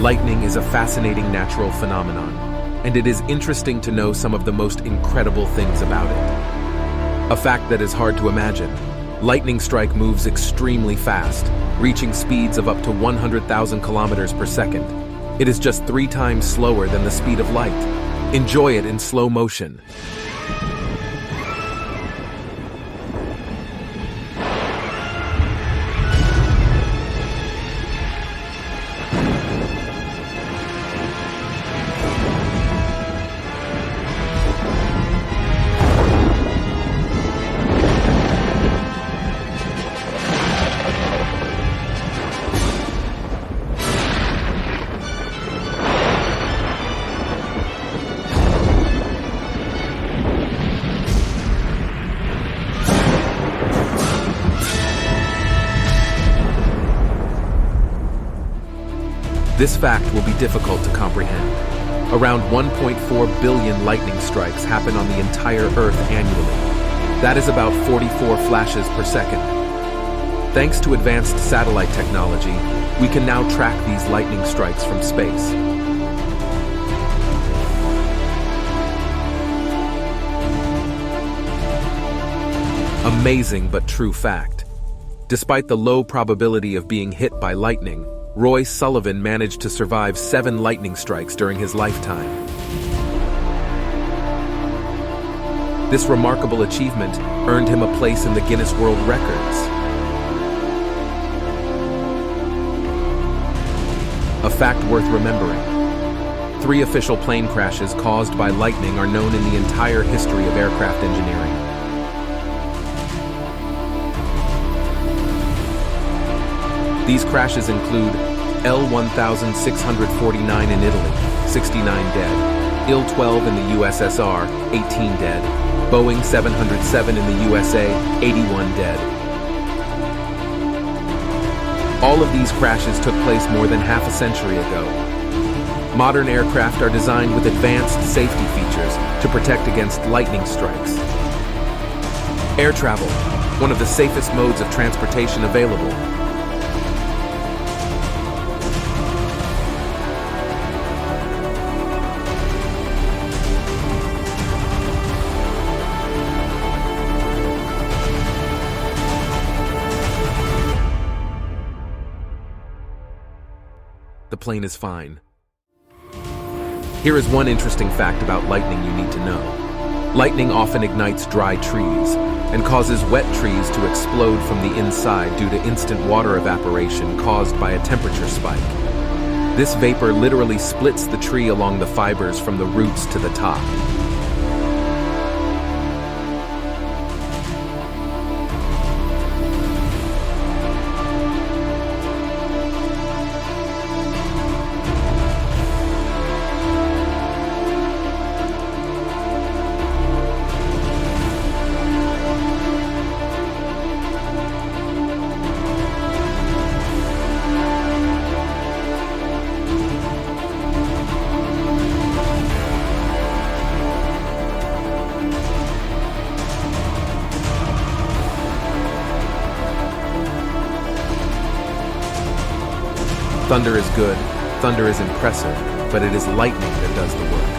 Lightning is a fascinating natural phenomenon, and it is interesting to know some of the most incredible things about it. A fact that is hard to imagine: lightning strike moves extremely fast, reaching speeds of up to 100,000 kilometers per second. It is just 3 times slower than the speed of light. Enjoy it in slow motion. This fact will be difficult to comprehend. Around 1.4 billion lightning strikes happen on the entire Earth annually. That is about 44 flashes per second. Thanks to advanced satellite technology, we can now track these lightning strikes from space. Amazing but true fact. Despite the low probability of being hit by lightning, Sullivan managed to survive 7 lightning strikes during his lifetime. This remarkable achievement earned him a place in the Guinness World Records. A fact worth remembering: 3 official plane crashes caused by lightning are known in the entire history of aircraft engineering. These crashes include L-1649 in Italy, 69 dead, Il-12 in the USSR, 18 dead, Boeing 707 in the USA, 81 dead. All of these crashes took place more than half a century ago. Modern aircraft are designed with advanced safety features to protect against lightning strikes. Air travel, one of the safest modes of transportation available. The plane is fine. Here is one interesting fact about lightning you need to know. Lightning often ignites dry trees and causes wet trees to explode from the inside due to instant water evaporation caused by a temperature spike. This vapor literally splits the tree along the fibers from the roots to the top. Thunder is good, thunder is impressive, but it is lightning that does the work.